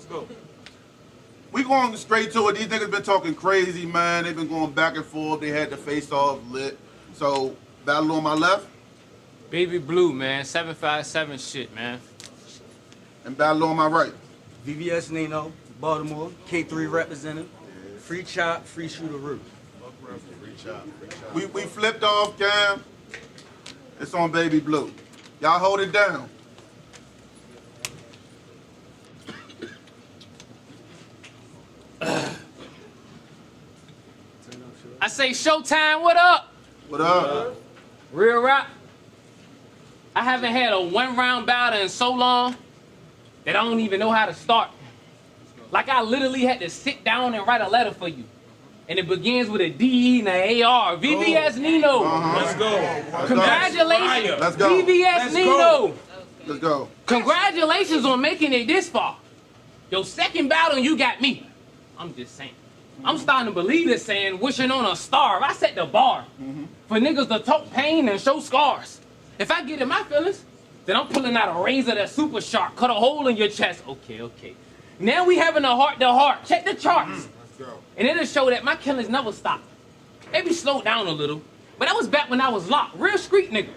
Let's go. We going straight to it. These niggas been talking crazy, man. They've been going back and forth. They had the face-off lit. So, battle on my left. Baby Bluee, man. 757 shit, man. And battle on my right. VVS Nino, Baltimore, K3 representative. Free chop, free shooteroo. We flipped off, Cam. It's on Baby Bluee. Y'all hold it down. I say Showtime, what up? What up? Real rap. I haven't had a one-round battle in so long that I don't even know how to start. Like I literally had to sit down and write a letter for you. And it begins with a D and an AR. VVS Nino. Let's go. Congratulations. Let's go. VVS Nino. Let's go. Congratulations on making it this far. Your second battle and you got me. I'm just saying. I'm starting to believe this saying, wishing on a star. I set the bar for niggas to talk pain and show scars. If I get in my feelings, then I'm pulling out a razor that's super sharp, cut a hole in your chest. Okay. Now we having a heart-to-heart. Check the charts. Let's go. And it'll show that my killings never stop. Maybe slowed down a little, but that was back when I was locked. Real street nigga.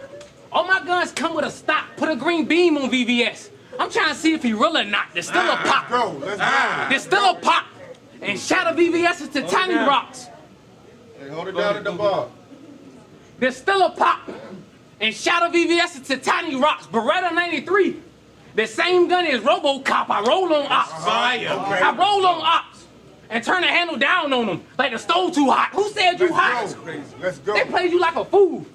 All my guns come with a stock. Put a green beam on VVS. I'm trying to see if he real or not. There's still a pop. Let's go. There's still a pop. And shatter VVS to tiny rocks. Hey, hold it down at the bar. There's still a pop. And shatter VVS to tiny rocks. Beretta 93. The same gun as RoboCop. I roll on ops. I roll on ops. And turn the handle down on them. Like the stove too hot. Who said you hot? Let's go. They played you like a fool.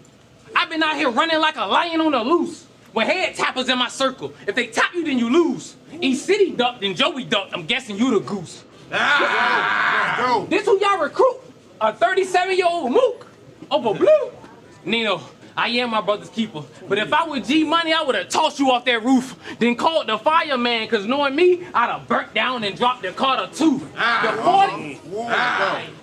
I've been out here running like a lion on the loose. With head tappers in my circle. If they tap you, then you lose. East City ducked and Joey ducked. I'm guessing you the goose. Let's go. This who y'all recruit? A 37-year-old mook over Bluee? Nino, I am my brother's keeper. But if I was G Money, I would have tossed you off that roof. Then called the fireman, cause knowing me, I'd have burnt down and dropped the car to 2. The 40,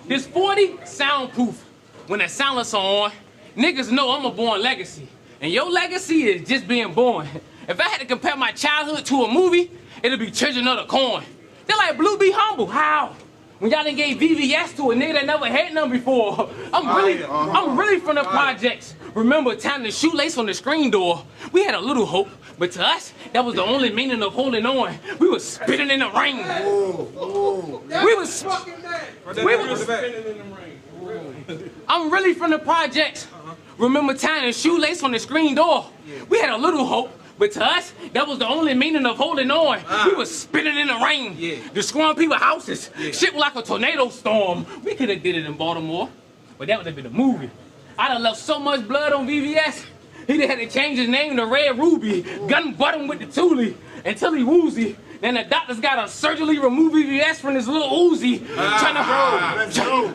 this 40 soundproof. When the silencer on, niggas know I'm a born legacy. And your legacy is just being born. If I had to compare my childhood to a movie, it'd be Children of the Corn. They're like, Bluee, be humble. How? When y'all done gave VVS to a nigga that never had none before. I'm really from the projects. Remember tying the shoelace on the screen door? We had a little hope, but to us, that was the only meaning of holding on. We was spitting in the rain. We was spitting in the rain. I'm really from the projects. Remember tying the shoelace on the screen door? We had a little hope. But to us, that was the only meaning of holding on. We was spinning in the rain, destroying people's houses. Shit was like a tornado storm. We could have did it in Baltimore, but that would have been a movie. I'd have left so much blood on VVS, he'd have had to change his name to Red Ruby, gun butt him with the Thule until he woozy. Then the doctors got to surgically remove VVS from his little Uzi,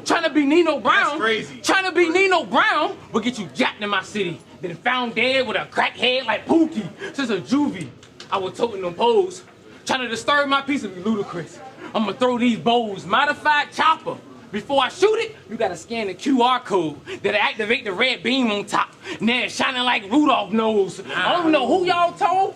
trying to be Nino Brown. That's crazy. Trying to be Nino Brown will get you jacked in my city. Then found dead with a crack head like Pookie. Since a juvie, I was toting them poles. Trying to disturb my peace and be ludicrous. I'm gonna throw these bows, modified chopper. Before I shoot it, you gotta scan the QR code that'll activate the red beam on top. Now it's shining like Rudolph nose. I don't know who y'all told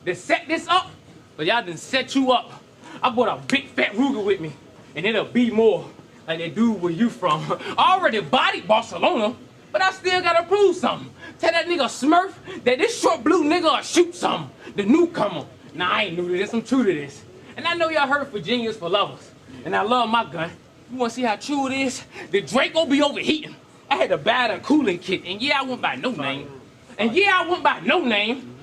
to set this up, but y'all done set you up. I brought a big fat Ruger with me, and it'll be more like that dude where you from. I already bodied Barcelona, but I still gotta prove something. Tell that nigga Smurf that this short blue nigga will shoot something. The newcomer. Nah, I ain't new to this, I'm true to this. And I know y'all heard Virginia's for lovers. And I love my gun. You wanna see how true it is? The Draco be overheating. I had to buy the cooling kit, and yeah, I went by no name.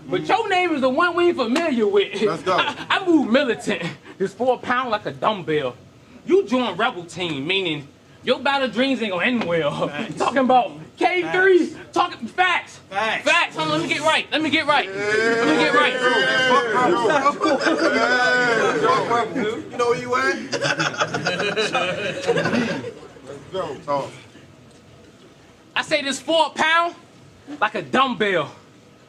But your name is the one we ain't familiar with. Let's go. I move militant. This 4 pound like a dumbbell. You join rebel team, meaning your battle dreams ain't gonna end well. Talking about K3, talking facts. Hold on, let me get right. You know where you at? Let's go. Talk. I say this 4 pound like a dumbbell.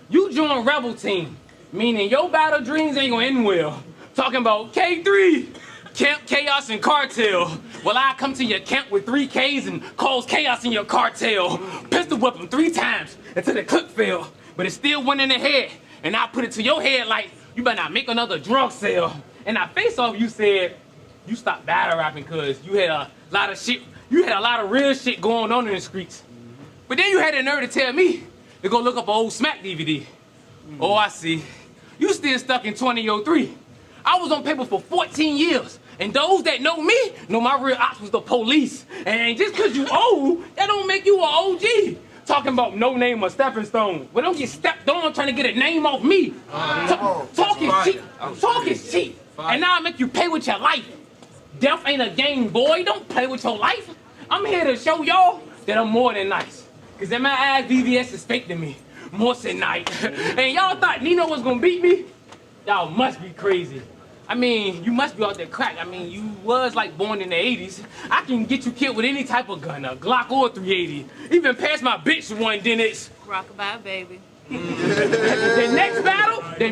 You join rebel team, meaning your battle dreams ain't gonna end well. Talking about K3, Camp Chaos and Cartel. Well, I come to your camp with 3 Ks and cause chaos in your cartel. Pistol whip him 3 times until the clip fell, but it still went in the head. And I put it to your head like, you better not make another drug sale. And I face off, you said you stopped battle rapping because you had a lot of shit. You had a lot of real shit going on in the streets. But then you had the nerve to tell me to go look up an old Smack DVD. Oh, I see. You still stuck in 2003. I was on paper for 14 years. And those that know me know my real ops was the police. And just because you old, that don't make you an OG. Talking about no name or stepping stone. Well, don't get stepped on trying to get a name off me. Talk is cheap. Talk is cheap. And now I make you pay with your life. Death ain't a game, boy. Don't play with your life. I'm here to show y'all that I'm more than nice. Cause in my eyes, VVS is fake to me. More than night. And y'all thought Nino was gonna beat me? Y'all must be crazy. I mean, you must be out there crack. I mean, you was like born in the 80s. I can get you killed with any type of gun, a Glock or 380. Even past my bitch one, then it's... Rockabye, baby. the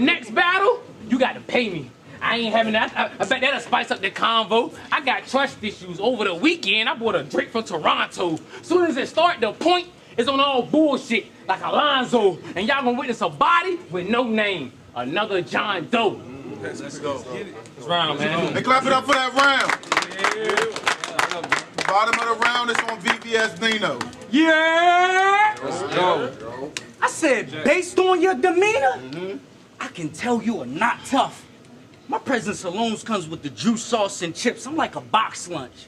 next battle, you gotta pay me. I ain't having that. I bet that'll spice up the convo. I got trust issues. Over the weekend, I bought a drink from Toronto. Soon as it start, the point is on all bullshit, like Alonzo. And y'all gonna witness a body with no name. Another John Doe. Let's go. Let's round, man. Hey, clap it up for that round. Yeah. Bottom of the round is on VVS Nino. Yeah! Let's go. I said, based on your demeanor, I can tell you are not tough. My presence alone comes with the juice, sauce, and chips. I'm like a box lunch.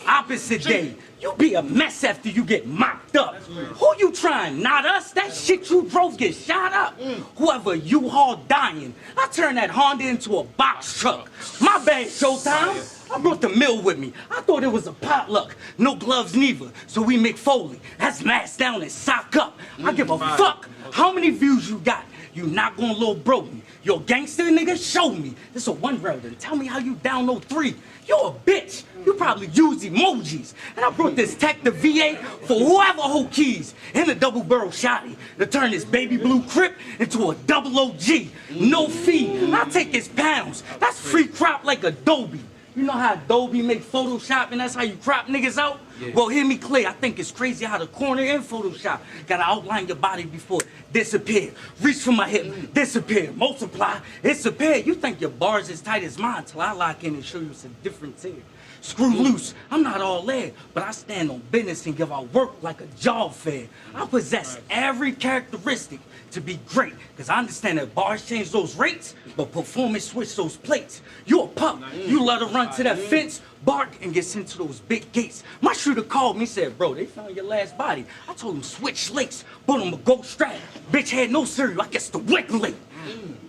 Opposite day, you be a mess after you get mopped up. Who you trying? Not us. That shit you drove get shot up. Whoever you haul dying, I turn that Honda into a box truck. My bad, Showtime. I brought the mill with me. I thought it was a potluck. No gloves neither, so we make Foley. That's mask down and sock up. I give a fuck how many views you got. You not gonna little broke me. Yo, gangster nigga, show me. This a one round and tell me how you down 03. You're a bitch. You probably use emojis. And I brought this tech to VA for whoever hold keys in a double barrel shotty to turn this baby blue crip into a double OG. No fee. I take his pounds. That's free crop like Adobe. You know how Adobe make Photoshop and that's how you crop niggas out? Yeah. Well, hear me clear. I think it's crazy how the corner in Photoshop gotta outline your body before it disappear. Reach for my hip, disappear, multiply, disappear. You think your bar's as tight as mine till I lock in and show you some different here. Screw loose, I'm not all there, but I stand on business and give out work like a job fair. I possess every characteristic to be great, because I understand that bars change those rates, but performance switch those plates. You a pup, you let her run to that fence, bark, and get sent to those big gates. My shooter called me, said, bro, they found your last body. I told him, switch lakes, put him a gold strap. Bitch had no cereal, I guess the wick late.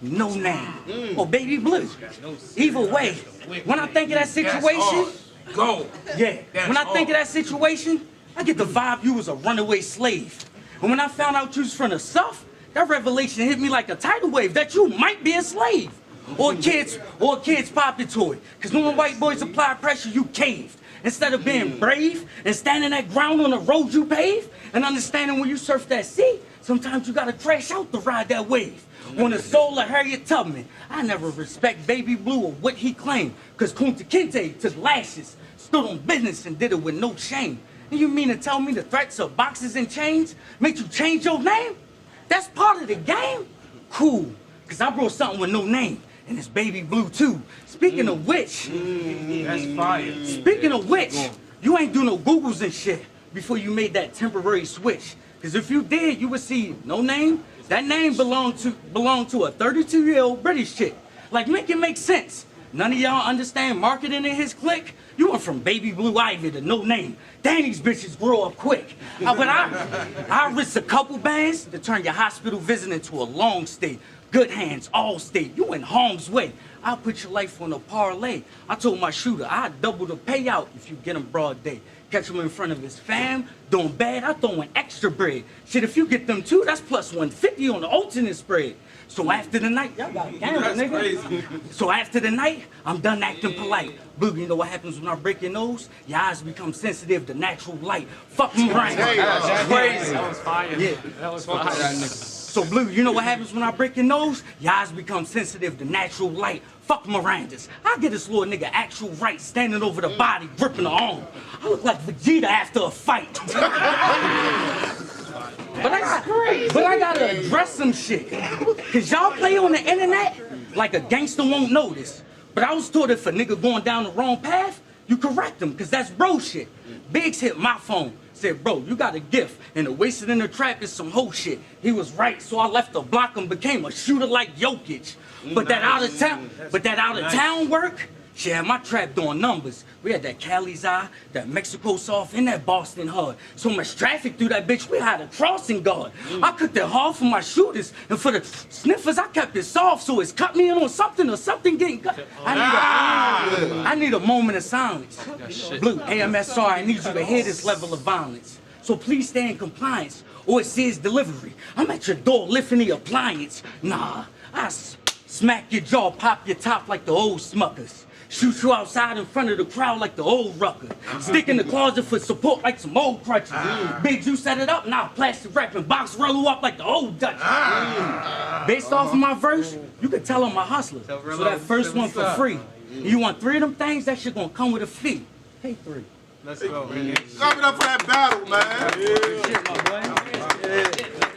No name. Oh, baby Bluee. Either way, when I think of that situation, Go. yeah, when I think of that situation, I get the vibe you was a runaway slave. And when I found out you was from the South, that revelation hit me like a tidal wave that you might be a slave. Or kids pop into it. Cause when white boys apply pressure, you caved. Instead of being brave and standing that ground on the road you paved, and understanding when you surf that sea, sometimes you gotta crash out to ride that wave. On the soul of Harriet Tubman, I never respect Baby Bluee or what he claimed, cause Kunta Kinte took lashes, stood on business and did it with no shame. And you mean to tell me the threats of boxes and chains make you change your name? That's part of the game? Cool, cause I brought something with no name, and it's Baby Bluee too. Speaking of which, That's fire. speaking of which, you ain't do no Googles and shit before you made that temporary switch. Cause if you did, you would see no name. That name belonged to a 32-year-old British chick. Like, make it make sense. None of y'all understand marketing in his clique? You went from Baby Blue Ivy to no name. Danny's bitches grow up quick. But I risk a couple bands to turn your hospital visit into a long stay. Good hands, all state. You in harm's way. I'll put your life on a parlay. I told my shooter I'd double the payout if you get him broad day. Catch him in front of his fam, doing bad, I throw in extra bread. Shit, if you get them two, that's plus 150 on the alternate spread. So after the night, y'all got a camera, nigga. Crazy. So after the night, I'm done acting polite. Bluee, you know what happens when I break your nose? Your eyes become sensitive to natural light. Fuck me right. That's Crazy. That was fire. Yeah. That was fire. So Bluee, you know what happens when I break your nose? Your eyes become sensitive to natural light. Fuck Miranda's. I get this little nigga actual right, standing over the body, gripping the arm. I look like Vegeta after a fight. But I gotta address some shit. Cause y'all play on the internet like a gangster won't notice. But I was taught if a nigga going down the wrong path, you correct him, cause that's bro shit. Biggs hit my phone, said, bro, you got a gift, and the wasted in the trap is some hoe shit. He was right, so I left the block and became a shooter like Jokic. But that out of town work, shit had my trap doing numbers. We had that Cali's Eye, that Mexico Soft, and that Boston Hard. So much traffic through that bitch, we had a crossing guard. I cooked it hard for my shooters, and for the sniffers, I kept it soft, so it's cut me in on something or something getting cut. I need a moment of silence. Blue, AMSR, I need you to hear this level of violence. So please stay in compliance, or it says delivery. I'm at your door lifting the appliance. Nah, I smack your jaw, pop your top like the old Smuckers. Shoot you outside in front of the crowd like the old Rucker. Stick in the closet for support like some old crutches. Big, you set it up, now plastic wrap and box roll you up like the old Dutch. Based off of my verse, you can tell I'm a hustler. So that first one for free. You want 3 of them things, that shit gonna come with a fee. Pay 3. Let's go. Coming up for that battle, man. Shit, my boy.